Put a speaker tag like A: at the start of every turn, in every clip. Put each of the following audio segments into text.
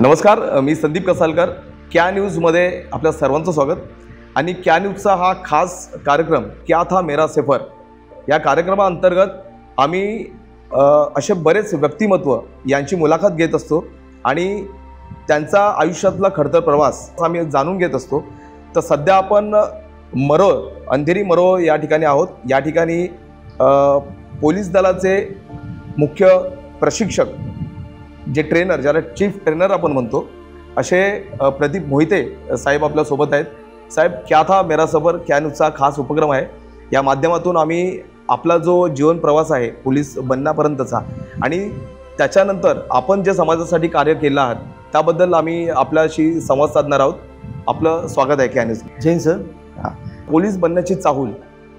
A: नमस्कार, मी संदीप कसालकर. क्या न्यूजमध्ये आपल्या सर्वांचं स्वागत. आणि क्या न्यूजचा हा खास कार्यक्रम क्या था मेरा सफर या कार्यक्रमाअंतर्गत आम्ही असे बरेच व्यक्तिमत्व यांची मुलाखत घेत असतो आणि त्यांचा आयुष्यातला खडतर प्रवास आम्ही जाणून घेत असतो. तर सध्या आपण मरोळ, अंधेरी मरोळ या ठिकाणी आहोत. या ठिकाणी पोलीस दलाचे मुख्य प्रशिक्षक, जे ट्रेनर, ज्याला चीफ ट्रेनर आपण म्हणतो, असे प्रदीप मोहिते साहेब आपल्यासोबत आहेत. साहेब, क्या था मेरा सफर क्या न्यूजचा खास उपक्रम आहे. या माध्यमातून आम्ही आपला जो जीवन प्रवास आहे पोलीस बनण्यापर्यंतचा आणि त्याच्यानंतर आपण जे समाजासाठी कार्य केलं आहात त्याबद्दल आम्ही आपल्याशी संवाद साधणार आहोत. आपलं स्वागत आहे क्या न्यूज.
B: जैन सर.
A: पोलीस बनण्याची चाहूल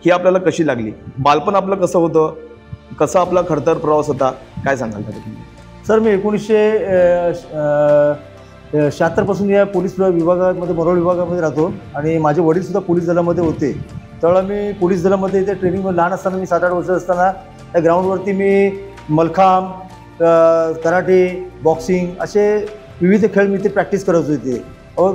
A: ही आपल्याला कशी लागली? बालपण आपलं कसं होतं? कसा आपला खडतर प्रवास होता? काय सांगाल तुम्ही?
B: सर, मी 1976 पासून या पोलीस विभागामध्ये, मरोळ विभागामध्ये राहतो आणि माझे वडीलसुद्धा पोलीस दलामध्ये होते. त्यावेळेला मी पोलीस दलामध्ये इथे ट्रेनिंग, लहान असताना मी 7-8 वर्ष असताना त्या ग्राउंडवरती मी मलखांब, कराटे, बॉक्सिंग असे विविध खेळ मी इथे प्रॅक्टिस करत होते.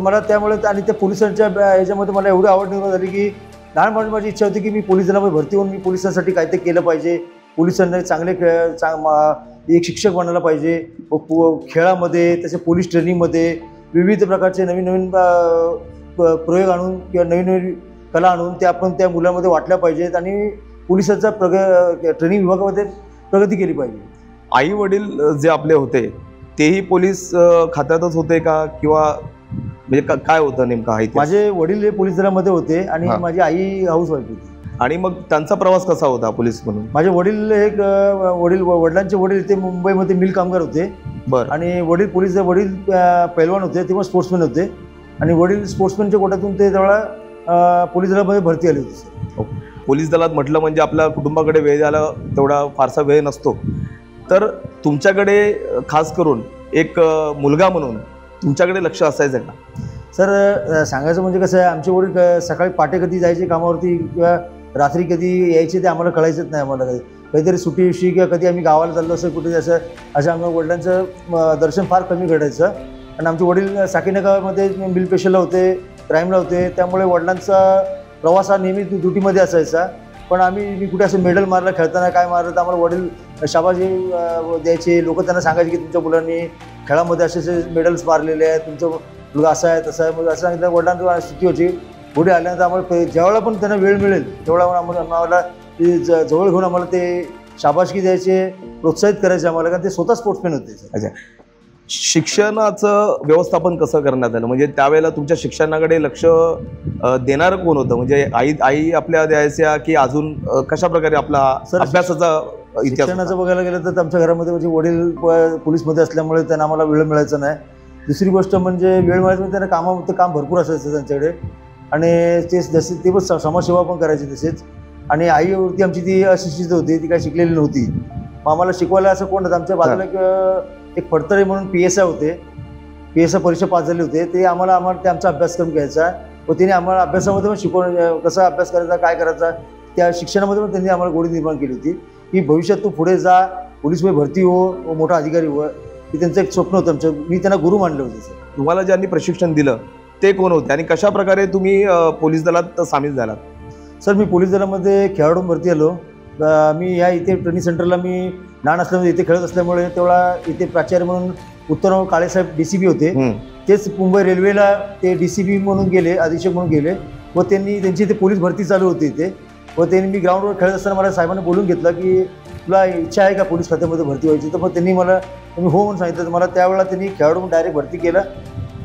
B: मला त्यामुळे आणि त्या पोलिसांच्या ह्याच्यामध्ये मला एवढी आवड निर्माण झाली की लहानपणी माझी इच्छा होती की मी पोलीस दलामध्ये भरती होऊन मी पोलिसांसाठी काहीतरी केलं पाहिजे. पोलिसांना चांगले एक शिक्षक बनायला पाहिजे. खेळामध्ये, तसे पोलीस ट्रेनिंगमध्ये विविध प्रकारचे नवीन नवीन प्रयोग आणून किंवा नवीन नवीन कला आणून ते आपण त्या मुलांमध्ये वाटल्या पाहिजेत आणि पोलिसांचा ट्रेनिंग विभागामध्ये प्रगती केली पाहिजे.
A: आई वडील जे आपले होते तेही पोलीस खात्यातच होते का, किंवा म्हणजे काय होतं नेमकं? आहे
B: माझे वडील हे पोलीस दलामध्ये होते आणि माझी आई हाऊसवाईफ होती.
A: आणि मग त्यांचा प्रवास कसा होता पोलीस म्हणून?
B: माझे वडील वडिलांचे वडील इथे मुंबईमध्ये मिल कामगार होते.
A: बरं.
B: आणि वडील पैलवान होते, तेव्हा स्पोर्ट्समॅन होते आणि वडील स्पोर्ट्समॅनच्या कोट्यातून ते तेवढा पोलीस दलामध्ये भरती आली होती.
A: पोलीस दलात म्हटलं म्हणजे आपल्या कुटुंबाकडे वेळ द्यायला तेवढा फारसा वेळ नसतो. तर तुमच्याकडे खास करून एक मुलगा म्हणून तुमच्याकडे लक्ष असायचं का?
B: सर, सांगायचं म्हणजे कसं आहे, आमचे वडील सकाळी पहाटे कधी जायचे कामावरती किंवा रात्री कधी यायचे ते आम्हाला कळायचंच नाही. आम्हाला काहीतरी सुट्टीविषयी किंवा कधी आम्ही गावाला चाललो असं कुठे असं आमच्या वडिलांचं दर्शन फार कमी घडायचं. आणि आमचे वडील साकीनगावमध्ये मिल पेशलला होते, क्राईमला होते. त्यामुळे वडिलांचा प्रवास हा नेहमी ड्युटीमध्ये असायचा. पण मी कुठे असं मेडल मारलं, खेळताना काय मारलं तर आम्हाला वडील शाबाशी द्यायचे. लोक त्यांना सांगायचे की तुमच्या मुलांनी खेळामध्ये असे मेडल्स मारलेले आहेत, तुमचं मुलगा असा आहे तसा आहे. मग असं सांगितलं वडिलांची स्थिती होती. पुढे आल्यानंतर आम्हाला जेवढा पण त्यांना वेळ मिळेल तेवढा आम्हाला जवळ घेऊन आम्हाला ते शाबासकी द्यायचे, प्रोत्साहित करायचे आम्हाला, कारण ते स्वतः स्पोर्ट्समॅन होते.
A: अच्छा, शिक्षणाचं व्यवस्थापन कसं करण्यात आलं? म्हणजे त्यावेळेला तुमच्या शिक्षणाकडे लक्ष देणारं कोण होतं? म्हणजे आई आपल्या द्यायच्या की अजून कशा प्रकारे आपला अभ्यासाचा
B: शिक्षणाचं बघायला गेलं तर आमच्या घरामध्ये म्हणजे वडील पोलीसमध्ये असल्यामुळे त्यांना आम्हाला वेळ मिळायचा नाही. दुसरी गोष्ट म्हणजे वेळ मिळायचं म्हणजे त्यांना काम भरपूर असायचं त्यांच्याकडे आणि ते पण समाजसेवा पण करायची तसेच. आणि आईवरती आमची ती अशिक्षित होती, ती काही शिकलेली नव्हती. मग आम्हाला शिकवायला असं कोण होतं? आमच्या बाजूला एक फडतरे म्हणून PSI होते, PSI परीक्षा पास झाले होते. ते आम्हाला ते आमचा अभ्यासक्रम घ्यायचा व त्यांनी आम्हाला अभ्यासामध्ये पण शिकवणं, कसा अभ्यास करायचा, काय करायचा, त्या शिक्षणामध्ये पण त्यांनी आम्हाला गोडी निर्माण केली होती की भविष्यात तू पुढे जा, पोलीसमध्ये भरती हो, मोठा अधिकारी हो. हे त्यांचं एक स्वप्न होतं आमचं. मी त्यांना गुरु मानले होते. सर,
A: तुम्हाला ज्यांनी प्रशिक्षण दिलं ते कोण होते आणि कशा प्रकारे तुम्ही पोलीस दलात सामील झालात?
B: सर, मी पोलीस दलामध्ये खेळाडून भरती आलो. मी इथे ट्रेनिंग सेंटरला मी लहान असल्यामुळे इथे खेळत असल्यामुळे तेवढा इथे प्राचार्य म्हणून उत्तमराव काळेसाहेब DCP होते. तेच मुंबई रेल्वेला ते DCP म्हणून गेले, अधीक्षक म्हणून गेले व त्यांची इथे पोलीस भरती चालू होती इथे. व त्यांनी मी ग्राउंडवर खेळत असताना मला साहेबांनी बोलून घेतलं की तुला इच्छा आहे का पोलीस खात्यामध्ये भरती व्हायची? तर मग त्यांनी मला हो म्हणून सांगितलं. तर मला त्यावेळेला त्यांनी खेळाडू डायरेक्ट भरती केलं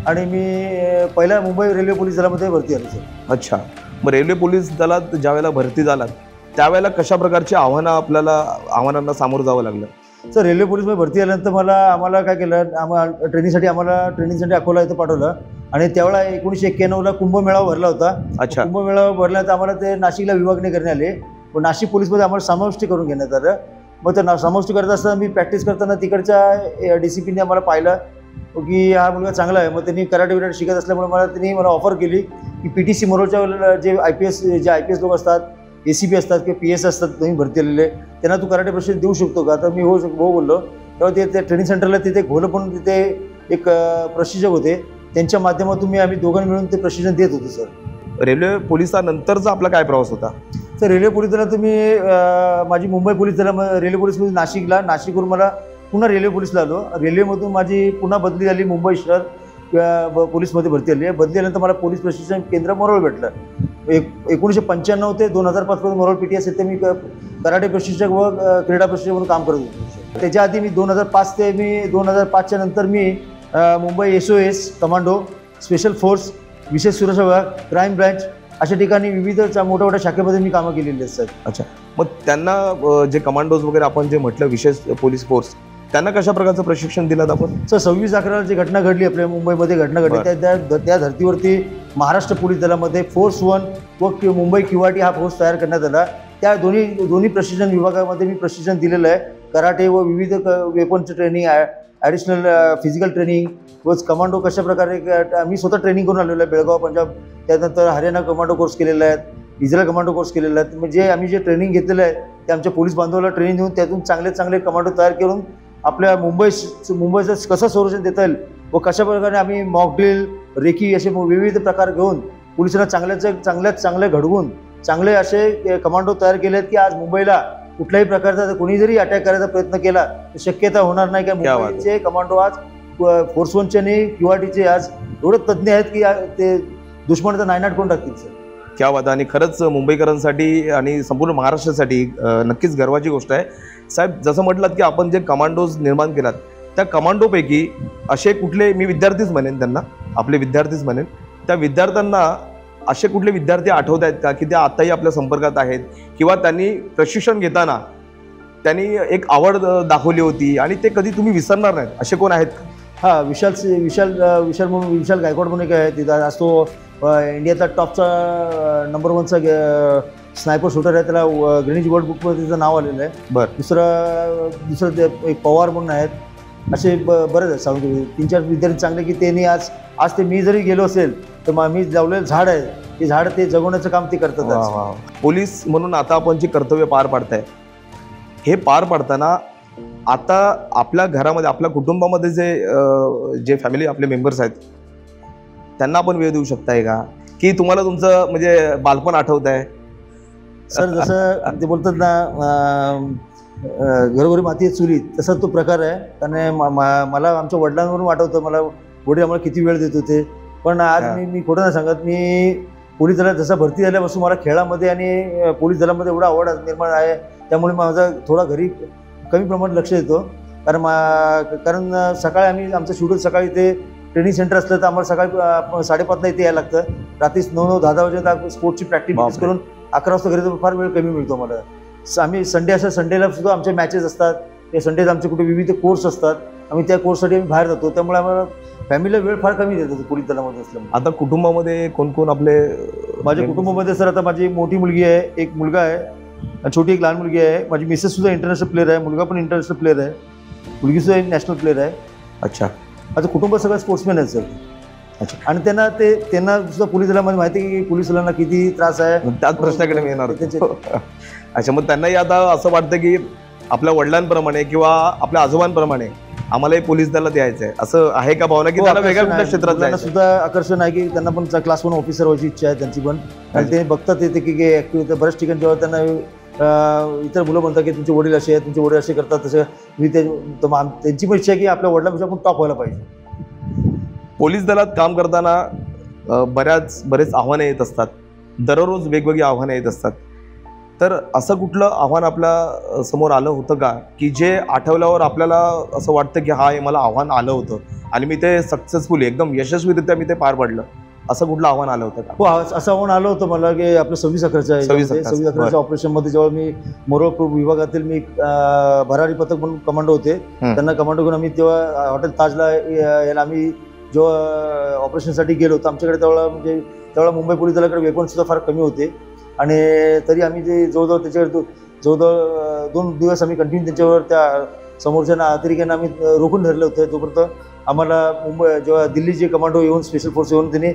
B: आणि मी पहिल्या मुंबई रेल्वे पोलीस दलामध्ये भरती आलो. सर,
A: अच्छा. मग रेल्वे पोलीस दलात ज्यावेळेला भरती झालात त्यावेळेला कशा प्रकारची आव्हानांना सामोरं जावं लागलं?
B: सर, रेल्वे पोलीसमध्ये भरती आल्यानंतर आम्हाला काय केलं, ट्रेनिंगसाठी अकोला इथं पाठवलं. आणि त्यावेळेला 1991ला कुंभमेळावा भरला होता.
A: अच्छा.
B: कुंभमेळावा भरल्यानंतर आम्हाला ते नाशिकला विभागणी करण्यात आले व नाशिक पोलीसमध्ये आम्हाला समाविष्ट करून घेण्यात आलं. मग ते समाविष्ट करत असताना मी प्रॅक्टिस करताना तिकडच्या DCPने आम्हाला पाहिलं की हा मुलगा चांगला आहे. मग त्यांनी कराटे शिकत असल्यामुळे त्यांनी मला ऑफर केली की PTC मरोळच्या जे IPS लोक असतात, ACP असतात किंवा PS असतात, तुम्ही भरती आलेले, त्यांना तू कराटे प्रशिक्षण देऊ शकतो का? तर मी हो बोललो. तेव्हा ते ट्रेनिंग सेंटरला तिथे घोलं पण तिथे एक प्रशिक्षक होते, त्यांच्या माध्यमातून आम्ही दोघांनी मिळून ते प्रशिक्षण देत होतो सर.
A: रेल्वे पोलिसानंतरचा आपला काय प्रवास होता?
B: तर रेल्वे पोलीस दलात माझी मुंबई पोलीस दला रेल्वे पोलीसमधून नाशिकवरून मला पुन्हा रेल्वे पोलीसला आलो. रेल्वेमधून माझी पुन्हा बदली झाली, मुंबई शहर पोलीसमध्ये भरती झाली. बदली झाल्यानंतर मला पोलीस प्रशिक्षण केंद्र मोरोळ भेटलं. 1995 ते 2005 पर्यंत मोरोळ PTS येथे मी कराटे प्रशिक्षक व क्रीडा प्रशिक्षक म्हणून काम करत होतो. त्याच्या आधी मी 2005च्या नंतर मी Mumbai SOS commando, special force, विशेष सुरक्षा विभाग, क्राईम ब्रँच अशा ठिकाणी विविध मोठ्या मोठ्या शाखेमध्ये मी कामं केलेली आहेत सर.
A: अच्छा, मग त्यांना जे कमांडोज वगैरे आपण जे म्हटलं विशेष पोलीस फोर्स, त्यांना कशा प्रकारचं प्रशिक्षण दिलं आपण?
B: सर 26/11 जी घटना घडली आपल्या मुंबईमध्ये घटना घडली, त्या धर्तीवरती महाराष्ट्र पोलीस दलामध्ये फोर्स 1 व मुंबई QRT हा फोर्स तयार करण्यात आला. त्या दोन्ही प्रशिक्षण विभागामध्ये मी प्रशिक्षण दिलेलं आहे. कराटे व विविध वेपनचं ट्रेनिंग, ॲडिशनल फिजिकल ट्रेनिंग व कमांडो कशा प्रकारे मी स्वतः ट्रेनिंग करून आलेलो आहे. बेळगाव, पंजाब, त्यानंतर हरियाणा कमांडो कोर्स केलेला आहे, इस्रायल कमांडो कोर्स केलेला आहे. म्हणजे आम्ही जे ट्रेनिंग घेतलेलं आहे ते आमच्या पोलीस बांधवाला ट्रेनिंग देऊन त्यातून चांगले कमांडो तयार करून आपल्या मुंबईचं कसं संरक्षण देता येईल व कशा प्रकारे आम्ही मॉकड्रिल, रेकी असे विविध प्रकार घेऊन पोलिसांना चांगले घडवून चांगले असे कमांडो तयार केले आहेत की आज मुंबईला कुठल्याही प्रकारचा कोणी जरी अटॅक करायचा प्रयत्न केला तर शक्यता होणार नाही. की मुंबईचे कमांडो आज फोर्स 1चे आणि QRTचे आज एवढे तज्ज्ञ आहेत की ते दुश्मनाचा नायनाट करून टाकतील सर.
A: क्या बात. आणि खरंच मुंबईकरांसाठी आणि संपूर्ण महाराष्ट्रासाठी नक्कीच गर्वाची गोष्ट आहे. साहेब, जसं म्हटलात की आपण जे कमांडोज निर्माण केलात त्या कमांडोपैकी असे कुठले, मी विद्यार्थीच म्हणेन त्यांना, आपले विद्यार्थीच म्हणेन, त्या विद्यार्थ्यांना असे कुठले विद्यार्थी आठवत आहेत का की ते आताही आपल्या संपर्कात आहेत किंवा त्यांनी प्रशिक्षण घेताना त्यांनी एक आवड दाखवली होती आणि ते कधी तुम्ही विसरणार नाहीत, असे कोण आहेत?
B: हां, विशाल गायकवाड म्हणून एक आहे तिथं. आज तो इंडियाचा टॉपचा नंबर 1चा स्नायपर शूटर आहे. त्याला ग्रीनिच वर्ल्ड बुकमध्ये त्याचं नाव आलेलं आहे.
A: बरं.
B: दुसरं एक पवार म्हणून आहेत. असे बरेच आहेत. सांगतो 3-4 विद्यार्थी चांगले की त्यांनी आज ते मी जरी गेलो असेल तर मी लावलेलं झाड आहे, ते झाड ते जगवण्याचं काम ते करतात.
A: पोलीस म्हणून आता आपण जे कर्तव्य पार पाडताय, हे पार पाडताना आता आपल्या घरामध्ये, आपल्या कुटुंबामध्ये जे फॅमिली आपले मेंबर्स आहेत त्यांना आपण वेळ देऊ शकताय का? की तुम्हाला तुमचं म्हणजे बालपण आठवत आहे?
B: सर, जसं ते बोलतात ना घरोघरी माती चुलीत, तसा तो प्रकार आहे. कारण मला आमच्या वडिलांवरून आठवतं, मला वडील आम्हाला किती वेळ देत होते. पण आज मी खोटं नाही सांगत, मी पोलीस दलात जसं भरती झाल्यापासून मला खेळामध्ये आणि पोलीस दलामध्ये एवढा आवड निर्माण आहे. त्यामुळे माझा थोडा घरी कमी प्रमाणात लक्ष देतो. कारण सकाळी आमचं शेड्यूल सकाळी ते ट्रेनिंग सेंटर असलं तर आम्हाला सकाळी 5:30ला इथे यायला लागतं. रात्री 9-10 वाजेला स्पोर्ट्सची प्रॅक्टिस करून 11 वाजता घरी तर फार वेळ कमी मिळतो मला. आम्ही संडेला सुद्धा आमचे मॅचेस असतात. ते संडेज आमचे कुठे विविध कोर्स असतात. आम्ही त्या कोर्ससाठी आम्ही बाहेर जातो. त्यामुळे आम्हाला फॅमिलीला वेळ फार कमी देतो पोलीस दलामध्ये असल्यामुळे.
A: आता कुटुंबामध्ये कोण कोण आपले?
B: माझ्या कुटुंबामध्ये सर आता माझी मोठी मुलगी आहे, एक मुलगा आहे, छोटी एक लहान मुलगी आहे. माझी मिसेस सुद्धा इंटरनॅशनल प्लेअर आहे, मुलगा पण इंटरनॅशनल प्लेअर आहे, मुलगी सुद्धा एक नॅशनल प्लेअर आहे.
A: अच्छा.
B: माझं कुटुंब सगळं स्पोर्ट्समॅन आहे सर.
A: अच्छा.
B: आणि त्यांना सुद्धा पोलीस दलामध्ये माहिती आहे की पोलीस दलांना किती त्रास आहे.
A: त्याच प्रश्नाकडे मी येणार होतो. अच्छा, मग त्यांनाही आता असं वाटतं की आपल्या वडिलांप्रमाणे किंवा आपल्या आजोबांप्रमाणे आम्हालाही पोलीस दलात यायचं आहे, असं आहे का भावना? की त्यांना वेगळ्या कुठल्या क्षेत्रात
B: त्यांना सुद्धा आकर्षण आहे की त्यांना पण क्लास 1 ऑफिसर व्हायची इच्छा आहे त्यांची पण. आणि ते बघतात येते की ॲक्टिव्ह होतं बऱ्याच ठिकाणी. जेव्हा त्यांना इतर मुलं म्हणतात की तुमचे वडील असे आहेत, तुमचे वडील असे करतात, तसं त्यांची पण इच्छा आहे की आपल्या वडिलांपेक्षा आपण टॉप व्हायला पाहिजे.
A: पोलीस दलात काम करताना बरेच आव्हानं येत असतात. दररोज वेगवेगळी आव्हानं येत असतात. तर असं कुठलं आव्हान आपल्या समोर आलं होतं का की जे आठवल्यावर आपल्याला असं वाटतं की हा हे मला आव्हान आलं होतं आणि मी ते सक्सेसफुली एकदम यशस्वीरित्या मी ते पार पाडलं, असं कुठलं आव्हान आलं होतं का?
B: हो, असं आव्हान आलं होतं मला की आपलं 26/11च्या ऑपरेशनमध्ये जेव्हा मी मोरोळ विभागातील मी भरारी पथक म्हणून कमांडो होते. त्यांना कमांडो घेऊन आम्ही तेव्हा हॉटेल ताजला यायला आम्ही जेव्हा ऑपरेशनसाठी गेलो होतो, आमच्याकडे तेवढा मुंबई पोलीस दलाकडे वेपन सुद्धा फार कमी होते. आणि तरी आम्ही जे जवळजवळ 2 दिवस आम्ही कंटिन्यू त्यांच्यावर त्या समोरच्या अतिरेक्यांना आम्ही रोखून धरलं होतं. तोपर्यंत आम्हाला जेव्हा दिल्लीचे कमांडो येऊन, स्पेशल फोर्स येऊन त्यांनी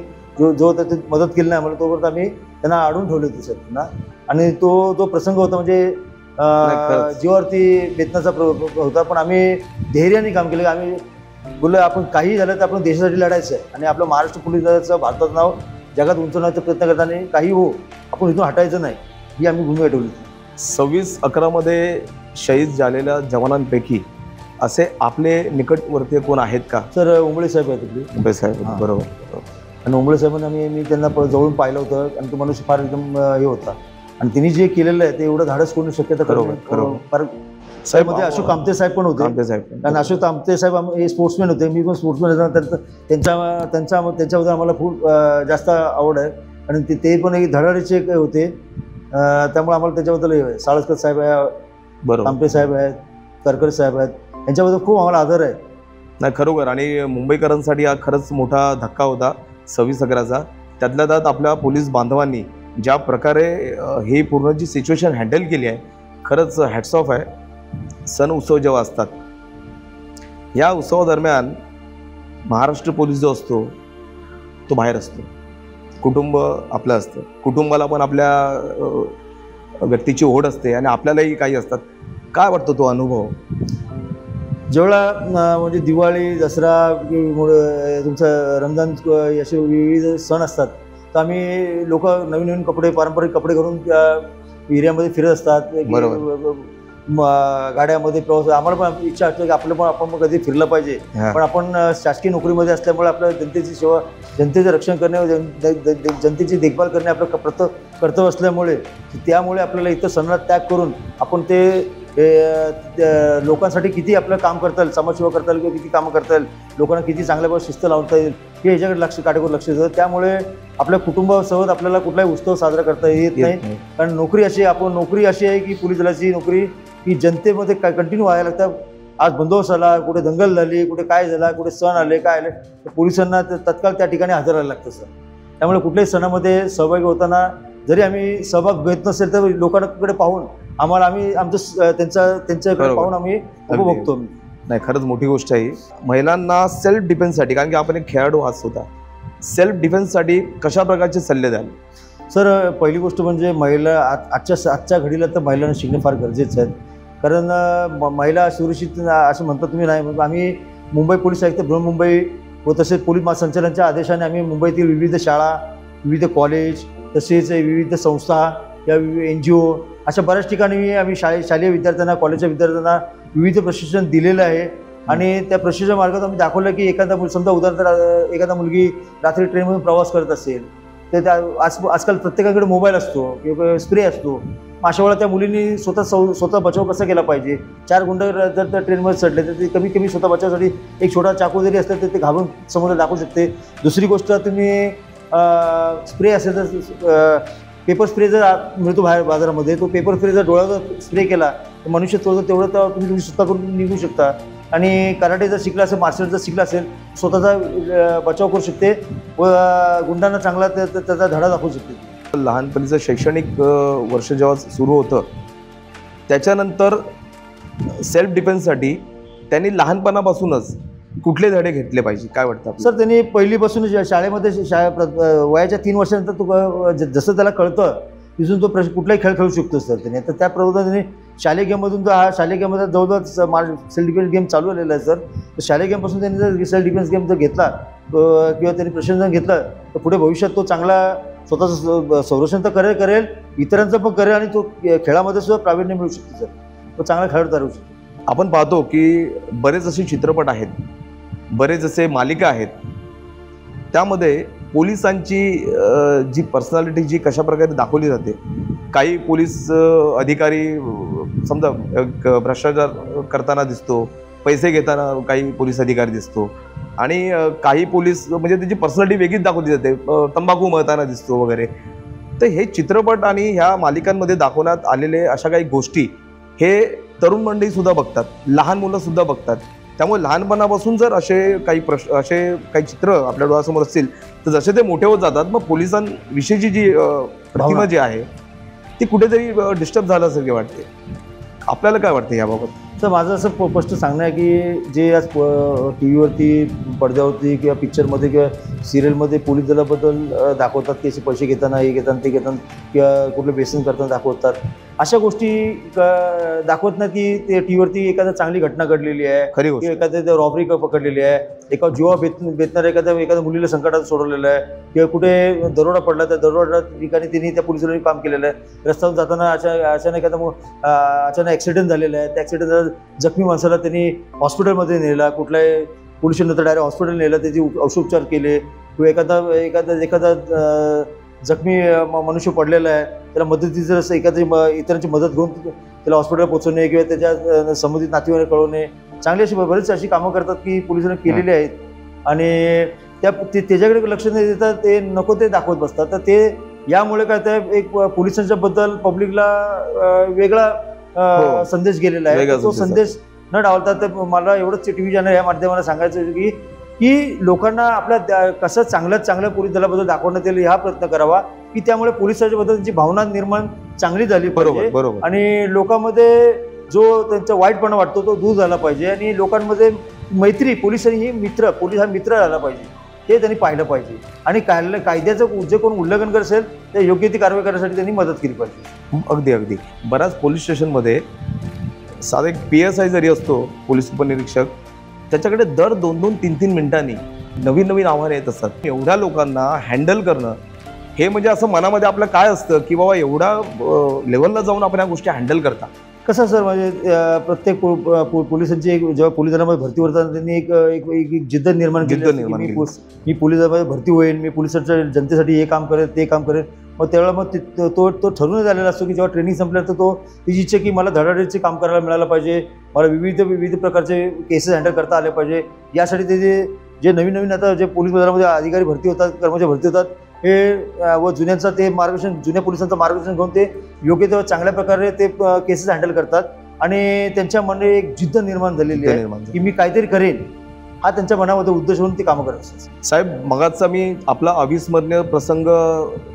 B: जो मदत केली नाही आम्हाला, तोपर्यंत आम्ही त्यांना अडवून ठेवले होते सर त्यांना. आणि तो प्रसंग होता म्हणजे जीवावरती बेतनाचा होता. पण आम्ही धैर्याने काम केलं. आम्ही बोललो आपण काही झालं तर आपण देशासाठी लढायचं आहे आणि आपलं महाराष्ट्र पोलीस दलाचं भारताचं नाव जगात उंचवण्याचा प्रयत्न करताना काही हो आपण इथून हटायचं नाही ही आम्ही भूमिका ठेवली.
A: 26/11 शहीद झालेल्या जवानांपैकी असे आपले निकटवर्तीय कोण आहेत का?
B: सर उंबळे साहेब आहेत आपले.
A: उंबळे साहेब,
B: हां.
A: बरोबर.
B: आणि उंबळे साहेबांना मी त्यांना जवळून पाहिलं होतं आणि तो मनुष्य फार एकदम हे होता आणि त्यांनी जे केलेलं आहे ते एवढं धाडस कोणी शक्यता
A: बरोबर.
B: फार साहेबमध्ये अशोक कामते साहेब पण होते.
A: कामते साहेब,
B: कारण अशोक कामते साहेब हे स्पोर्ट्समॅन होते, मी पण स्पोर्ट्समॅन. त्यांच्याबद्दल आम्हाला खूप जास्त आवड आहे आणि ते पण एक धडाडीचे होते. त्यामुळे आम्हाला त्याच्याबद्दल साळसकर साहेब आहे,
A: बरोबर,
B: कामते साहेब आहेत, करकर साहेब आहेत, यांच्याबद्दल खूप आम्हाला आदर आहे.
A: नाही खरोखर. आणि मुंबईकरांसाठी हा खरंच मोठा धक्का होता 26/11चा. त्यातल्या त्यात आपल्या पोलीस बांधवांनी ज्या प्रकारे ही पूर्ण जी सिच्युएशन हँडल केली आहे, खरंच हॅट्स ऑफ आहे. सण उत्सव जेव्हा असतात, या उत्सवादरम्यान महाराष्ट्र पोलीस जो असतो तो बाहेर असतो, कुटुंब आपलं असतं, कुटुंबाला पण आपल्या व्यक्तीची ओढ असते आणि आपल्यालाही काही असतात. काय वाटतं तो अनुभव?
B: जेवढा म्हणजे दिवाळी, दसरा, तुमचं रमजान असे विविध सण असतात तर आम्ही लोक नवीन नवीन कपडे, पारंपरिक कपडे घालून त्या एरियामध्ये फिरत असतात. गाड्यामध्ये प्रवास. आम्हाला पण इच्छा असते की आपलं पण आपण कधी फिरलं पाहिजे, पण आपण शासकीय नोकरीमध्ये असल्यामुळे आपल्या जनतेची सेवा, जनतेचं रक्षण करणे, जनतेची देखभाल करणे आपलं कर्तव्य असल्यामुळे त्यामुळे आपल्याला इथं सणाला त्याग करून आपण ते लोकांसाठी किती आपलं काम करता येईल, समाजसेवा करता येईल किंवा किती कामं करता येईल, लोकांना किती चांगल्या शिस्त लावता येईल हे ह्याच्याकडे काटेकोर लक्ष देतं. त्यामुळे आपल्या कुटुंबासोबत आपल्याला कुठलाही उत्सव साजरा करता येत नाही. कारण नोकरी अशी आहे की पोलीस दलाची नोकरी ही जनतेमध्ये कंटिन्यू व्हायला लागतं. आज बंदोबस्त आला, कुठे दंगल झाली, कुठे काय झाला, कुठे सण आले, काय आले, तर पोलिसांना तत्काळ त्या ठिकाणी हजर राहायला लागतं सर. त्यामुळे कुठल्याही सणामध्ये सहभागी होताना जरी आम्ही सहभाग घेत नसेल तर लोकांकडे पाहून आम्ही त्यांच्याकडे पाहून आम्ही उपभोगतो.
A: नाही खरंच मोठी गोष्ट आहे. महिलांना सेल्फ डिफेन्ससाठी, कारण की आपण एक खेळाडू हाच होता, सेल्फ डिफेन्ससाठी कशा प्रकारचे सल्ले द्याल?
B: सर पहिली गोष्ट म्हणजे महिला आजच्या घडीला तर महिलांना शिकणे फार गरजेचं आहे. कारण महिला सुरक्षित असं म्हणता तुम्ही नाही. आम्ही मुंबई पोलीस आयुक्त बृहन्मुंबई व तसेच पोलीस महासंचालनाच्या आदेशाने आम्ही मुंबईतील विविध शाळा, विविध कॉलेज, तसेच विविध संस्था या NGO अशा बऱ्याच ठिकाणी आम्ही शालेय विद्यार्थ्यांना, कॉलेजच्या विद्यार्थ्यांना विविध प्रशिक्षण दिलेलं आहे. आणि त्या प्रशिक्षण मार्गात आम्ही दाखवलं की समजा उदाहरणार्थ एखादा मुलगी रात्री ट्रेनमधून प्रवास करत असेल तर आजकाल प्रत्येकाकडे मोबाईल असतो किंवा स्प्रे असतो. अशा वेळेला त्या मुलींनी स्वतः बचाव कसा केला पाहिजे. 4 गुंड जर त्या ट्रेनमध्ये चढले तर ते कमी स्वतः बचावासाठी एक छोटा चाकू जरी असलं तर ते घालून समोर दाखवू शकते. दुसरी गोष्ट तुम्ही स्प्रे असेल तर पेपर स्प्रे जर मिळतो बाहेर बाजारामध्ये, तो पेपर स्प्रे जर डोळ्यावर स्प्रे केला तर मनुष्य तेवढं तर तुम्ही स्वतः करून निघू शकता. आणि कराटे जर शिकला असेल, मार्शल जर शिकला असेल, स्वतःचा बचाव करू शकते व गुंडांना चांगला त्याचा धडा दाखवू शकते.
A: लहानपणीचं शैक्षणिक वर्ष जेव्हा सुरू होतं त्याच्यानंतर सेल्फ डिफेन्ससाठी त्यांनी लहानपणापासूनच कुठले धडे घेतले पाहिजे, काय वाटतं?
B: सर त्यांनी पहिलीपासून शाळेमध्ये वयाच्या 3 वर्षानंतर जसं त्याला कळतं तिथून तो कुठलाही खेळ खेळू शकतो सर त्याने. तर त्याप्रमाणे त्यांनी शालेय गेममधून शालेय गेममध्ये जवळजवळ सेल्फ डिफेन्स गेम चालू आलेला आहे सर. तर शालेय गेमपासून त्यांनी जर सेल्फ डिफेन्स गेम जर घेतला किंवा त्यांनी प्रशिक्षण घेतलं तर पुढे भविष्यात तो चांगला स्वतःचं संरक्षण तर करेल, इतरांचं पण करेल आणि तो खेळामध्ये सुद्धा प्रावीण्य मिळू शकतो सर. तो चांगला खेळाडू ठरू शकतो.
A: आपण पाहतो की बरेच असे चित्रपट आहेत, बरेच असे मालिका आहेत, त्यामध्ये पोलिसांची जी पर्सनॅलिटी जी कशा प्रकारे दाखवली जाते. काही पोलीस अधिकारी समजा भ्रष्टाचार करताना दिसतो, पैसे घेताना काही पोलीस अधिकारी दिसतो, आणि काही पोलीस म्हणजे त्याची पर्सनॅलिटी वेगळीच दाखवली जाते, तंबाखू मळताना दिसतो वगैरे. तर हे चित्रपट आणि ह्या मालिकांमध्ये दाखवण्यात आलेले अशा काही गोष्टी हे तरुण मंडळीसुद्धा बघतात, लहान मुलंसुद्धा बघतात. त्यामुळे लहानपणापासून जर असे काही चित्र आपल्या डोळ्यासमोर असतील तर जसे ते मोठे होत जातात मग पोलिसांविषयीची जी प्रतिमा जी आहे ती कुठेतरी डिस्टर्ब झाल्यासारखे वाटते. आपल्याला काय वाटते याबाबत?
B: तर माझं असं स्पष्ट सांगणं आहे की जे आज टी व्हीवरती, पडद्यावरती किंवा पिक्चरमध्ये किंवा सिरियलमध्ये पोलीस दलाबद्दल दाखवतात की असे पैसे घेताना, हे घेताना, ते घेताना किंवा कुठलं व्यसन करताना दाखवतात, अशा गोष्टी दाखवत नाही की ते टी व्हीवरती एखादा चांगली घटना घडलेली आहे,
A: खरी गोष्ट.
B: किंवा एखाद्या रॉबरी पकडलेली आहे, एका जीवा बेतणाऱ्या एखाद्या मुलीला संकटात सोडवलेलं आहे, किंवा कुठे दरोडा पडला त्या दरोडा ठिकाणी त्यांनी त्या पोलिसांनी काम केलेलं आहे. रस्त्यावर जाताना अचानक अचानक ॲक्सिडेंट झालेला आहे, त्या ॲक्सिडेंट जखमी माणसाला त्यांनी हॉस्पिटलमध्ये नेला, कुठल्याही पोलिस नंतर डायरेक्ट हॉस्पिटल नेलं, त्याचे औषधोपचार केले, किंवा एखादा जखमी मनुष्य पडलेला आहे त्याला मदतीचं असं इतरांची मदत घेऊन त्याला हॉस्पिटलला पोहोचवणे किंवा त्याच्या संबंधित नातेवाईक कळवणे, चांगली अशी बरीच अशी कामं करतात की पोलिसांनी केलेली आहेत. आणि त्याच्याकडे लक्ष न देता ते नको ते दाखवत बसतात. तर ते यामुळे काय तर एक पोलिसांच्या बद्दल पब्लिकला वेगळा संदेश गेलेला आहे. तो संदेश न डावलता तर मला एवढंच टी व्ही चॅनल या माध्यमाला सांगायचं की लोकांना आपल्या कसं चांगल्या पोलीस दलाबद्दल दाखवण्यात येईल हा प्रयत्न करावा की त्यामुळे पोलिसांच्या बद्दलची भावना निर्माण चांगली झाली पाहिजे आणि लोकांमध्ये जो त्यांचा वाईटपणा वाटतो तो दूर झाला पाहिजे आणि लोकांमध्ये मैत्री, पोलीस हा मित्र झाला पाहिजे हे त्यांनी पाहिलं पाहिजे आणि कायद्याचं जे कोण उल्लंघन करत असेल ते योग्य ती कारवाई करण्यासाठी त्यांनी मदत केली पाहिजे.
A: अगदी बऱ्याच पोलीस स्टेशनमध्ये साधा एक PSI जरी असतो, पोलीस उपनिरीक्षक, त्याच्याकडे दर 2-2, 3-3 मिनिटांनी नवीन आव्हानं येत असतात. एवढ्या लोकांना हँडल करणं हे म्हणजे असं मनामध्ये आपलं काय असतं की बाबा एवढा लेवलला जाऊन आपण या गोष्टी हँडल करता
B: कसं सर, म्हणजे प्रत्येक पोलिसांची जेव्हा पोलीस दलामध्ये भरती होतात त्यांनी एक जिद्द निर्माण केली. मी पोलीस दलामध्ये भरती होईल, मी पोलिसांच्या जनतेसाठी हे काम करेल, ते काम करेल. मग त्यावेळेला तो ठरवून झालेला असतो की जेव्हा ट्रेनिंग संपल्यानंतर तिची इच्छा की मला धडाडीचे काम करायला मिळालं पाहिजे, मला विविध प्रकारचे केसेस हँडल करता आले पाहिजे. यासाठी ते जे नवीन आता जे पोलीस दलामध्ये अधिकारी भरती होतात, कर्मचारी भरती होतात, हे व जुन्यांचा ते मार्गदर्शन, जुन्या पोलिसांचं मार्गदर्शन घेऊन ते योग्य तेव्हा चांगल्या प्रकारे ते केसेस हँडल करतात आणि त्यांच्या मनात एक जिद्द निर्माण झालेली आहे की मी काहीतरी करेन, हा त्यांच्या मनामध्ये उद्देश होऊन ते कामं करत असतात.
A: साहेब, मगाचा मी आपला अविस्मरणीय प्रसंग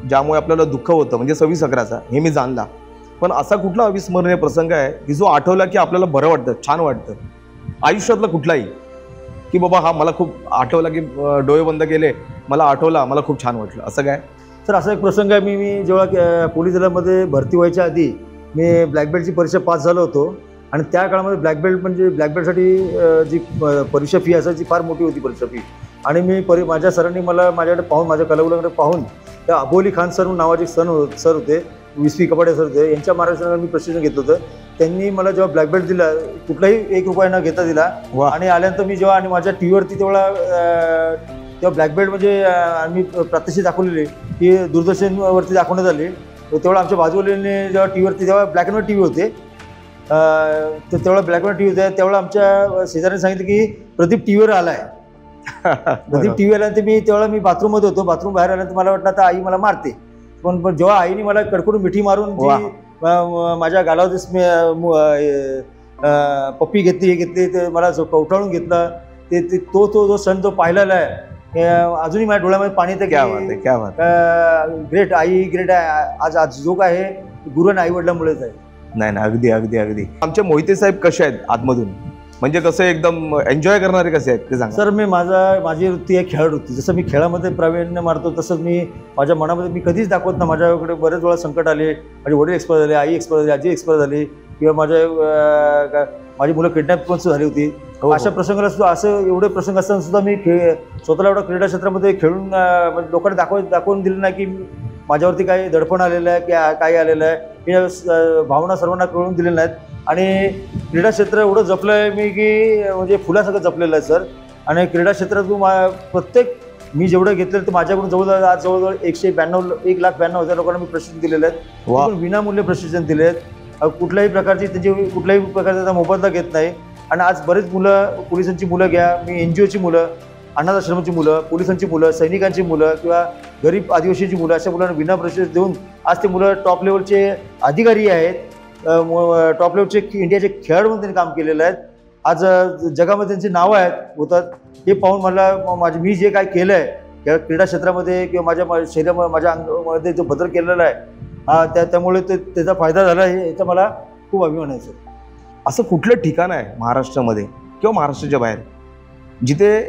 A: ज्यामुळे आपल्याला दुःख होतं म्हणजे 26/11चा हे मी जाणला, पण असा कुठला अविस्मरणीय प्रसंग आहे की जो आठवला की आपल्याला बरं वाटतं, छान वाटतं आयुष्यातला कुठलाही, की बाबा हा मला खूप आठवला की डोळे बंद केले, मला आठवला, मला खूप छान वाटलं, असं काय?
B: तर असा एक प्रसंग आहे. मी जेव्हा पोलीस दलामध्ये भरती व्हायच्या आधी मी ब्लॅक बेल्टची परीक्षा पास झालो होतो आणि त्या काळामध्ये ब्लॅक बेल्टसाठी जी परीक्षा फी असायची फार मोठी होती परीक्षा फी. आणि माझ्या सरांनी मला माझ्याकडे पाहून, माझ्या कलागुणाकडे पाहून, त्या अबोली खान सर म्हणून नावाचे सर होते, विस्वी कपाडे सर होते, यांच्या मार्गदर्शनाने मी प्रशिक्षण घेतलं होतं. त्यांनी मला जेव्हा ब्लॅक बेल्ट दिला, कुठलाही 1 रुपया न घेता दिला. आणि आल्यानंतर मी जेव्हा आणि माझ्या टी व्हीवरती तेव्हा ब्लॅक बेल्ट म्हणजे आम्ही प्रात्यक्षिक दाखवलेली की दूरदर्शनवरती दाखवण्यात आली. तेवढं आमच्या बाजूवाल्याने जेव्हा टी व्हीवरती, तेव्हा black and white T V होते, तर तेवढा black and white T V होता, तेवढा आमच्या शेजाऱ्याने सांगितलं की प्रदीप टी व्हीवर आला आहे. प्रदीप टी व्ही आल्यानंतर मी बाथरूममध्ये होतो. बाथरूम बाहेर आल्यानंतर मला वाटलं आता आई मला मारते, पण जेव्हा आईने मला कडकडून मिठी मारून माझ्या गालावर पप्पी घेतली, ते मला कवटाळून घेतला, तो जो सण जो पाहिलेला आहे अजूनही माझ्या डोळ्यामध्ये पाणी येतं. ग्रेट आई, ग्रेट आहे. आज जो काय आहे गुरु आणि आई वडिलांमुळेच आहे.
A: नाही, अगदी. आमचे मोहिते साहेब कसे आहेत आतमधून, म्हणजे कसं एकदम एन्जॉय करणारे कसे आहेत ते सांगा.
B: सर, माझी वृत्ती आहे खेळ वृत्ती. जसं मी खेळामध्ये प्रावीण्य मारतो तसंच मी माझ्या मनामध्ये मी कधीच दाखवत ना. माझ्याकडे बरेच वेळा संकट आले, माझे वडील एक्सपायर झाले, आई एक्सपायर झाली, आजी एक्सपायर झाली, किंवा माझी मुलं किडनॅप पण झाली होती. अशा प्रसंगाला सुद्धा असं एवढे प्रसंग असताना सुद्धा मी स्वतःला एवढं क्रीडा क्षेत्रामध्ये खेळून लोकांना दाखवून दिलं नाही की माझ्यावरती काही दडपण आलेलं आहे की काही आलेलं आहे, हे भावना सर्वांना कळून दिलेल्या नाहीत. आणि क्रीडा क्षेत्र एवढं जपलं आहे मी की म्हणजे फुलासारखं जपलेलं आहे सर. आणि क्रीडा क्षेत्रातून प्रत्येक मी जेवढं घेतलेलं तर माझ्याकडून जवळजवळ 1,92,000 लोकांना मी प्रशिक्षण दिलेलं आहे. विनामूल्य प्रशिक्षण दिले आहेत. कुठल्याही प्रकारचा मोबदला घेत नाही. आणि आज बरेच मुलं, पोलिसांची मुलं घ्या, मी NGOची मुलं, अनाथ आश्रमाची मुलं, पोलिसांची मुलं, सैनिकांची मुलं किंवा गरीब आदिवासीची मुलं, अशा मुलांना विना प्रशिक्षण देऊन आज ते मुलं टॉप लेवलचे अधिकारी आहेत, टॉप लेवलचे इंडियाचे खेळाडू म्हणून त्यांनी काम केलेलं आहे. आज जगामध्ये त्यांची नावं होतात. हे पाहून मला मी जे काय केलं आहे या क्रीडा क्षेत्रामध्ये किंवा माझ्या शरीरामध्ये, माझ्या अंगामध्ये जो बदल केलेला आहे त्यामुळे त्याचा फायदा झाला आहे, याचा मला खूप अभिमान आहे सर.
A: असं कुठलं ठिकाण आहे महाराष्ट्रामध्ये किंवा महाराष्ट्राच्या बाहेर जिथे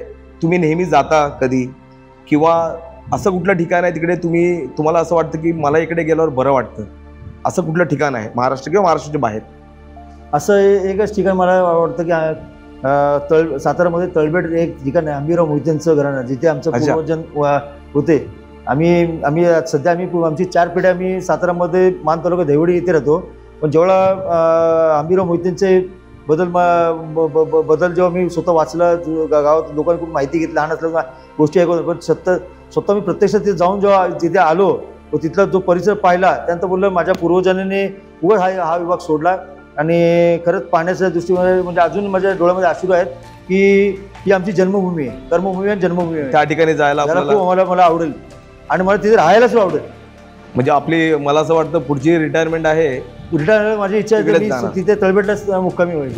A: तुम्ही नेहमी जाता कधी, किंवा असं कुठलं ठिकाण आहे तिकडे तुम्हाला असं वाटतं की मला इकडे गेल्यावर बरं वाटतं, असं कुठलं ठिकाण आहे महाराष्ट्र किंवा महाराष्ट्राच्या बाहेर?
B: असं एकच ठिकाण मला वाटतं की सातारामध्ये तळबेट एक ठिकाण आहे, अंबिराव मोहितेंचं घराणं, जिथे आमचं पूर्वजन होते. आम्ही सध्या आमची 4 पिढ्या आम्ही सातारामध्ये मान तालुका देवडी येथे राहतो. पण जेव्हा अंबिराव मोहितेंचे बदल जेव्हा मी स्वतः वाचला, गावात लोकांकडून माहिती घेतली, लहान असल्यामुळे गोष्टी ऐकून, पण स्वतः मी प्रत्यक्षात तिथे जाऊन जेव्हा तिथे आलो व तिथला जो परिसर पाहिला, त्यानंतर बोललं माझ्या पूर्वजांनी उगाच हा विभाग सोडला. आणि खरंच पाहण्याच्या दृष्टीने म्हणजे अजून माझ्या डोळ्यामध्ये अश्रू आहेत की ही आमची जन्मभूमी आहे, कर्मभूमी आणि जन्मभूमी आहे.
A: त्या ठिकाणी जायला
B: मला आवडेल आणि मला तिथे राहायला सुद्धा आवडेल.
A: म्हणजे आपली मला असं वाटतं पुढची रिटायरमेंट आहे,
B: माझी इच्छा आहे की तिथे तळबेटलाच मुक्कामी होईल.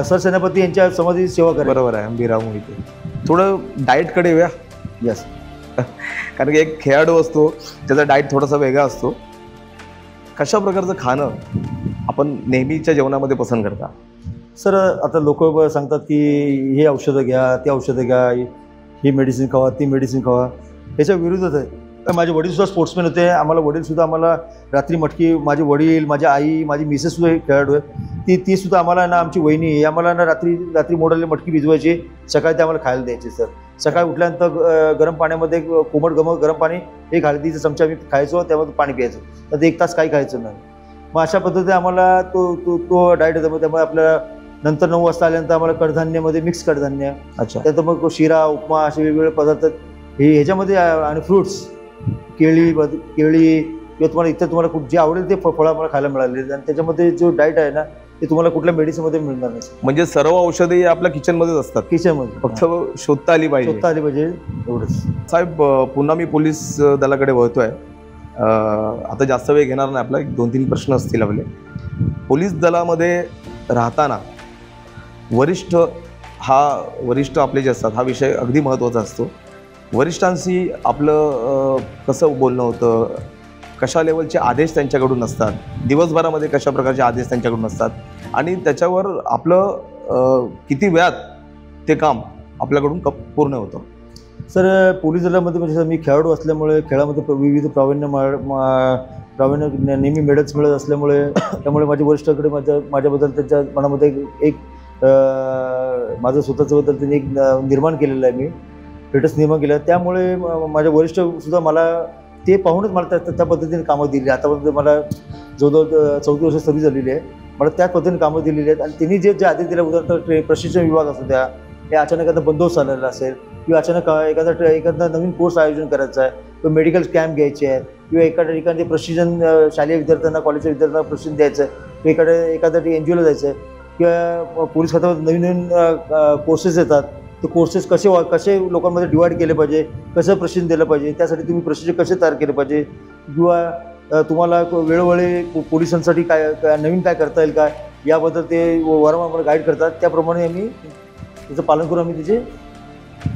B: सरसेनापती यांच्या समाधी सेवा करेल.
A: बरोबर आहे. अंबिराव मोहिते. थोडं डाएटकडे येऊया.
B: यस.
A: कारण की एक खेळाडू असतो त्याचा डाएट थोडासा वेगळा असतो. कशा प्रकारचं खाणं आपण नेहमीच्या जेवणामध्ये पसंत करता?
B: सर, आता लोक सांगतात की हे औषधं घ्या, ते औषधं घ्या, ही मेडिसिन खावा, ती मेडिसिन खावा, याच्या विरुद्धच आहे. माझे वडीलसुद्धा स्पोर्ट्समॅन होते. आम्हाला रात्री मटकी, माझे वडील, माझी आई, माझी मिसेससुद्धा खेळाडू आहे. ती सुद्धा आम्हाला ना, आमची वहिनी आम्हाला ना रात्री मोडाले मटकी भिजवायची, सकाळी ते आम्हाला खायला द्यायची. सर, सकाळी उठल्यानंतर गरम पाण्यामध्ये कोमट गरम पाणी, एक हळदीचा चमचा आम्ही खायचो, त्यामध्ये पाणी प्यायचं. तर 1 तास काही खायचं नाही. मग अशा पद्धतीने आम्हाला तो डाएट होता. त्यामुळे आपल्याला नंतर 9 वाजता आल्यानंतर आम्हाला कडधान्यामध्ये मिक्स कडधान्य, त्यानंतर मग शिरा, उपमा, असे वेगवेगळे पदार्थ ह्याच्यामध्ये, आणि फ्रूट्स, केळी किंवा तुम्हाला जे आवडेल ते फळं आम्हाला खायला मिळाले. आणि त्याच्यामध्ये जो डाएट आहे ना, ते तुम्हाला कुठल्या मेडिसिनमध्ये मिळणार नाही.
A: म्हणजे सर्व औषधे आपल्या किचनमध्येच असतात.
B: किचनमध्ये
A: फक्त शोधता आली पाहिजे
B: एवढंच.
A: साहेब, पुन्हा मी पोलीस दलाकडे वळतोय. आता जास्त वेळ घेणार नाही आपला. 2-3 प्रश्न असतील आपले. पोलीस दलामध्ये राहताना वरिष्ठ आपले जे असतात, हा विषय अगदी महत्त्वाचा असतो. वरिष्ठांशी आपलं कसं बोलणं होतं, कशा लेवलचे आदेश त्यांच्याकडून असतात, दिवसभरामध्ये कशा प्रकारचे आदेश त्यांच्याकडून असतात, आणि त्याच्यावर आपलं किती वेळात ते काम आपल्याकडून पूर्ण होतं?
B: सर, पोलीस दलामध्ये म्हणजे मी खेळाडू असल्यामुळे, खेळामध्ये विविध प्रावीण्य नेहमी मेडल्स मिळत असल्यामुळे, त्यामुळे माझ्या वरिष्ठाकडे माझ्याबद्दल त्यांच्या मनामध्ये एक माझं स्वतःचं बद्दल त्यांनी एक निर्माण केलेलं आहे. मी स्टेटस निर्माण केलं. त्यामुळे माझ्या वरिष्ठसुद्धा मला ते पाहूनच मला त्या पद्धतीने कामं दिली. आतापर्यंत मला जवळजवळ 14 वर्ष सर्व्हिस झालेली आहे. मला त्याच पद्धतीने कामं दिलेली आहेत. आणि त्यांनी जे आदेश दिले, उदाहरणार्थ प्रशिक्षण विभाग असू द्या, हे अचानक एखादा बंदोबस्त आलेला असेल, किंवा अचानक एखादा नवीन कोर्स आयोजन करायचा आहे, किंवा मेडिकल कॅम्प घ्यायचे आहेत, किंवा एखाद्या ठिकाणी प्रशिक्षण शालेय विद्यार्थ्यांना, कॉलेजच्या विद्यार्थ्यांना प्रशिक्षण द्यायचं आहे, किंवा एखाद्या NGOला जायचं आहे, किंवा पोलीस खात्यामध्ये नवीन कोर्सेस येतात. ते कोर्सेस कसे लोकांमध्ये डिवाईड केले पाहिजे, कसं प्रशिक्षण दिलं पाहिजे, त्यासाठी तुम्ही प्रशिक्षण कसे तयार केले पाहिजे, किंवा तुम्हाला वेळोवेळी पोलिसांसाठी काय नवीन काय करता येईल काय, याबद्दल ते वारंवार मला गाईड करतात. त्याप्रमाणे आम्ही त्याचं पालन करून आम्ही त्याची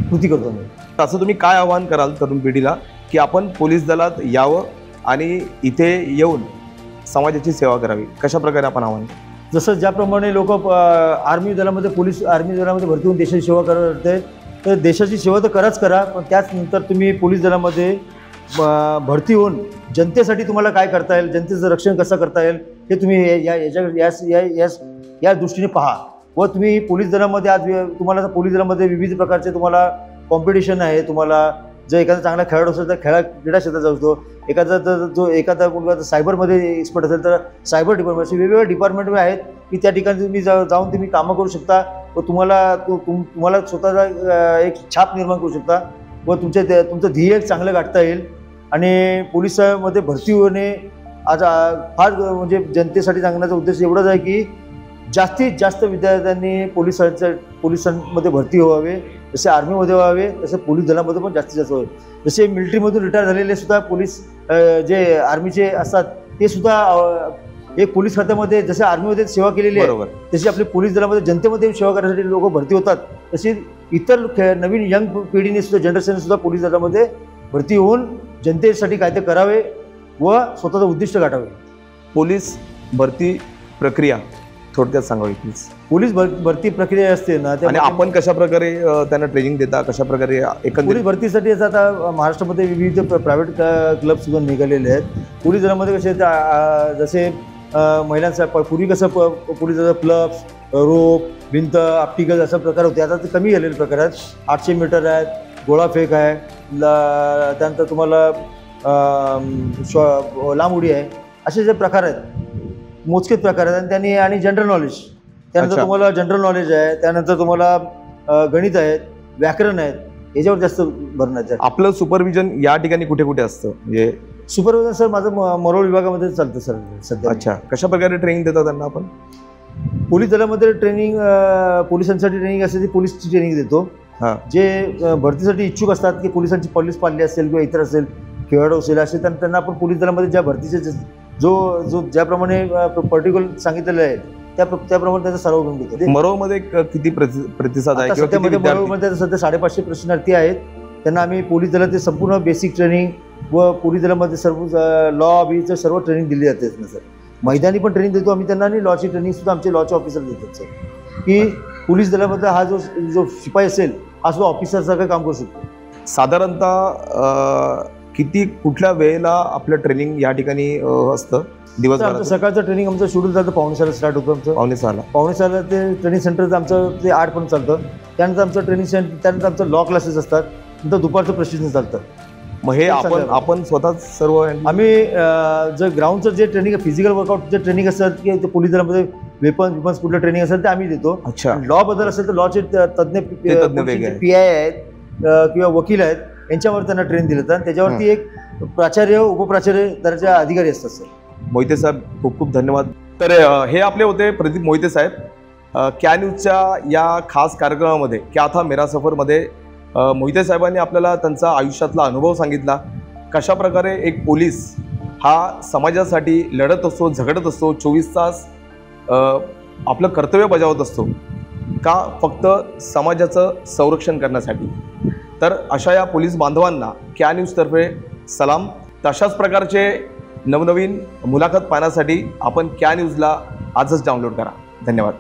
B: कृती करतो.
A: असं तुम्ही काय आवाहन कराल तरुण पिढीला की आपण पोलीस दलात यावं आणि इथे येऊन समाजाची सेवा करावी? कशा प्रकारे आपण आवाहन?
B: जसं ज्याप्रमाणे लोक आर्मी दलामध्ये भरती होऊन देशाची सेवा करते, तर देशाची सेवा तर करा, पण त्याचनंतर तुम्ही पोलीस दलामध्ये भरती होऊन जनतेसाठी तुम्हाला काय करता येईल, जनतेचं रक्षण कसं करता येईल, हे तुम्ही या दृष्टीने पहा. व तुम्ही पोलीस दलामध्ये आज तुम्हाला पोलीस दलामध्ये विविध प्रकारचे तुम्हाला कॉम्पिटिशन आहे. तुम्हाला जर एखादा चांगला खेळाडू असेल तर क्रीडा क्षेत्रात जाऊ शकतो. एखादा मुलगा सायबरमध्ये एक्सपर्ट असेल तर सायबर डिपार्टमेंट, असे वेगवेगळे डिपार्टमेंट आहेत की त्या ठिकाणी तुम्ही जाऊन तुम्ही कामं करू शकता व तुम्हाला स्वतःचा एक छाप निर्माण करू शकता व तुमचं ध्येय चांगलं गाठता येईल. आणि पोलिसामध्ये भरती होणे आज फार म्हणजे जनतेसाठी सांगण्याचा उद्देश एवढाच आहे की जास्तीत जास्त विद्यार्थ्यांनी पोलिसांमध्ये भरती व्हावे. जसे आर्मीमध्ये व्हावे तसे पोलीस दलामध्ये पण जास्तीत जास्त व्हावे. जसे मिलिटरीमधून रिटायर झालेले सुद्धा पोलीस जे आर्मीचे असतात ते सुद्धा एक पोलीस खात्यामध्ये जसे आर्मीमध्ये सेवा केलेली आहे तशी आपली पोलीस दलामध्ये जनतेमध्ये सेवा करण्यासाठी लोक भरती होतात. तशी इतर नवीन यंग पिढीने सुद्धा जनरेशनने सुद्धा पोलीस दलामध्ये भरती होऊन जनतेसाठी काय ते करावे व स्वतःचं उद्दिष्ट गाठावे.
A: पोलीस भरती प्रक्रिया थोडक्यात सांगावी प्लीज.
B: पोलीस भरती प्रक्रिया असते ना,
A: आणि आपण कशा प्रकारे त्यांना ट्रेनिंग देता, कशा प्रकारे एकंदरीत
B: पोलीस भरतीसाठी आता महाराष्ट्रामध्ये विविध प्रायव्हेट क्लब सुद्धा निघालेले आहेत. पोलीस दलामध्ये कसे जसे महिलांसाठी पूर्वी कसं पोलीस दलात क्लब्स, रोप, भिंत, ऑप्टिकल असा प्रकार होते. आता ते कमी झालेले प्रकार आहेत. 800 मीटर आहेत, गोळाफेक आहे, त्यानंतर तुम्हाला लांब उडी आहे, असे जे प्रकार आहेत मोजकेच प्रकार आहेत. आणि त्यांनी आणि जनरल नॉलेज, त्यानंतर तुम्हाला जनरल नॉलेज आहे, त्यानंतर तुम्हाला गणित आहेत, व्याकरण आहेत, याच्यावर जास्त भरण्याचं आहे.
A: आपलं सुपरविजन या ठिकाणी कुठे कुठे असतं? म्हणजे
B: सुपरविजन सर माझं मरोळ विभागामध्ये चालतं सर सध्या.
A: अच्छा, कशा प्रकारे ट्रेनिंग देता त्यांना आपण?
B: पोलीस दलामध्ये ट्रेनिंग, पोलिसांसाठी ट्रेनिंग असते ती पोलीसची ट्रेनिंग देतो. जे भरतीसाठी इच्छुक असतात की पोलिसांची पोलीस पाल्ली असेल किंवा इतर असेल, खेळाडू असेल, असे त्यांना आपण पोलीस दलामध्ये ज्या भरतीचे जो ज्याप्रमाणे पर्टिक्युलर सांगितलेलं आहे त्याप्रमाणे त्याचा सराव करून देतो.
A: मरोमध्ये किती प्रतिसाद आहे?
B: मरोमध्ये सध्या 550 प्रशिक्षणार्थी आहेत. त्यांना आम्ही पोलीस दलाचे संपूर्ण बेसिक ट्रेनिंग व पोलीस दलामध्ये सर्व लॉ बीचं सर्व ट्रेनिंग दिली जाते ना सर. मैदानी पण ट्रेनिंग देतो आम्ही त्यांना, आणि लॉची ट्रेनिंग सुद्धा आमचे लॉचे ऑफिसर देतात सर, की पोलीस दलामध्ये हा जो शिपाई असेल हा सुद्धा ऑफिसरसारखं काम करू शकतो.
A: साधारणतः किती कुठल्या वेळेला आपलं ट्रेनिंग या ठिकाणी असतं दिवसभरात?
B: सकाळचं ट्रेनिंग आमचं शेड्यूल चालतं 5:45 स्टार्ट होतं आमचं. 5:45 ते ट्रेनिंग सेंटरचं आमचं ते 8 पर्यंत चालतं. त्यानंतर आमचं ट्रेनिंग सेंटर, त्यानंतर आमचं लॉ क्लासेस असतात, नंतर दुपारचं प्रशिक्षण चालतं.
A: मग हे आपण स्वतःच सर्व
B: आम्ही जे ग्राउंडचं जे ट्रेनिंग फिजिकल वर्कआउट जे ट्रेनिंग असतात की ते पोलीस दलामध्ये वेपन्स कुठलं ट्रेनिंग असेल ते आम्ही देतो.
A: अच्छा.
B: लॉ बद्दल असेल तर लॉचे तज्ज्ञ PI आहेत किंवा वकील आहेत, यांच्यावर त्यांना ट्रेन दिलं जातं. त्याच्यावरती एक प्राचार्य, उपप्राचार्य दर्जा अधिकारी असतात सर.
A: मोहिते साहेब, खूप खूप धन्यवाद. तर हे आपले होते प्रदीप मोहिते साहेब. क्या न्यूजच्या या खास कार्यक्रमामध्ये क्या था मेरा सफरमध्ये मोहिते साहेबांनी आपल्याला त्यांचा आयुष्यातला अनुभव सांगितला. कशा प्रकारे एक पोलीस हा समाजासाठी लढत असतो, झगडत असतो, 24 तास आपलं कर्तव्य बजावत असतो, का फक्त समाजाचं संरक्षण करण्यासाठी. तर अशा या पोलीस बांधवांना क्या न्यूजतर्फे सलाम. तशाच प्रकारचे नवनवीन मुलाखत पाहण्यासाठी आपण क्या न्यूजला आजच डाउनलोड करा. धन्यवाद.